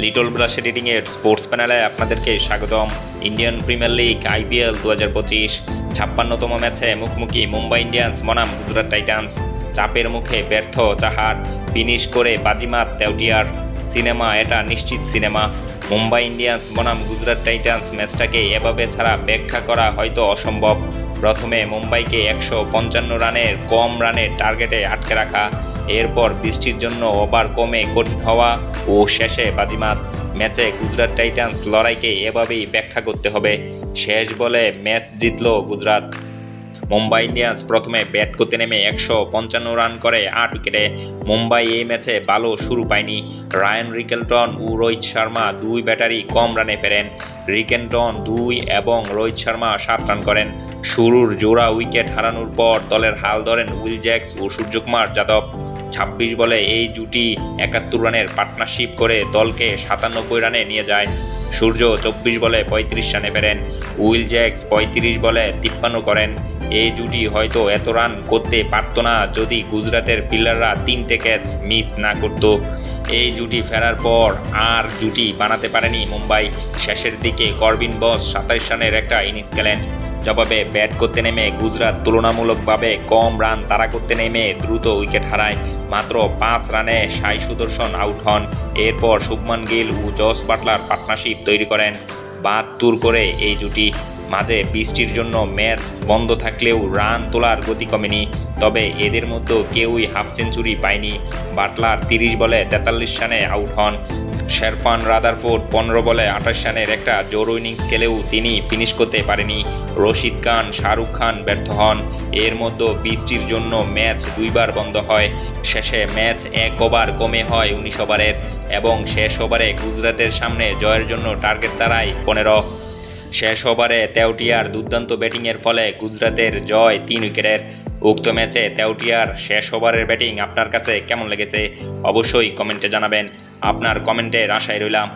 Little brush এডিটিংয়ের sports প্যানেলে আপনাদেরকে স্বাগতম। ইন্ডিয়ান প্রিমিয়ার লিগ IPL 2025 56তম ম্যাচে মুখোমুখি মুম্বাই ইন্ডিয়ান্স বনাম গুজরাট টাইটান্স। চাপের মুখে ব্যর্থ চাহার, ফিনিশ করে বাজিমাত তেওয়াটিয়ার। সিনেমা এটা নিশ্চিত সিনেমা। মুম্বাই ইন্ডিয়ান্স বনাম গুজরাট টাইটান্স ম্যাচটাকে এভাবে ছাড়া ব্যাখ্যা করা হয়তো অসম্ভব। প্রথমে মুম্বাইকে 155 রানের কম রানের টার্গেটে আটকে রাখা, এরপর বৃষ্টির জন্য ওভার কমে কঠিন হওয়া ও শেষে বাজিমাত। ম্যাচে গুজরাট টাইটান্স লড়াইকে এভাবেই ব্যাখ্যা করতে হবে। শেষ বলে ম্যাচ জিতল গুজরাট। মুম্বাই ইন্ডিয়ান্স প্রথমে ব্যাট করতে নেমে 155 রান করে 8 উইকেটে। মুম্বাই এই ম্যাচে ভালো শুরু পায়নি। রায়ান রিকেলটন ও রোহিত শর্মা দুই ব্যাটারি কম রানে ফেরেন। রিকেলটন 2 এবং রোহিত শর্মা 7 রান করেন। শুরুর জোড়া উইকেট হারানোর পর দলের হাল ধরেন উইল জ্যাক্স ও সূর্যকুমার যাদব। 26 বলে এই জুটি 71 রানের পার্টনারশিপ করে দলকে 97 রানে নিয়ে যায়। সূর্য 24 বলে 35 রানে ফেরেন। উইল জ্যাক্স 35 বলে 53 করেন। এই জুটি হয়তো এত রান করতে পারত না যদি গুজরাটের ফিল্ডাররা 3টে ক্যাচ মিস না করত। এই জুটি ফেরার পর আর জুটি বানাতে পারেনি মুম্বাই। শেষের দিকে করবিন বস 27 রানের একটা ইনিংস খেলেন। জবাবে ব্যাট করতে নেমে গুজরাট তুলনামূলকভাবে কম রান তাড়া করতে নেমে দ্রুত উইকেট হারায়। মাত্র 5 রানে সাই সুদর্শন আউট হন। এরপর শুভমান গিল ও জস বাটলার পার্টনারশিপ তৈরি করেন। 72 করে এই জুটি। মাঝে বৃষ্টির জন্য ম্যাচ বন্ধ থাকলেও রান তোলার গতি কমেনি। তবে এদের মধ্যে কেউই হাফ সেঞ্চুরি পায়নি। বাটলার 30 বলে 43 রানে আউট হন। শেরফান রাদারফোর্ড 15 বলে 28 রানের একটা জোড়ো ইনিংস খেলেও তিনি ফিনিশ করতে পারেনি। রশিদ খান, শাহরুখ খান ব্যর্থ হন। এর মধ্যে বৃষ্টির জন্য ম্যাচ 2 বার বন্ধ হয়। শেষে ম্যাচ 1 ওভার কমে হয় 19 ওভারের এবং শেষ ওভারে গুজরাটের সামনে জয়ের জন্য টার্গেট দাঁড়ায় 15। শেষ ওভারে তেওয়াটিয়ার দুর্দান্ত ব্যাটিংয়ের ফলে গুজরাটের জয় 3 উইকেটের। উক্ত ম্যাচে তেওয়াটিয়ার শেষ ওভারের ব্যাটিং আপনার কাছে কেমন লেগেছে অবশ্যই কমেন্টে জানাবেন। আপনার কমেন্টের আশায় রইলাম।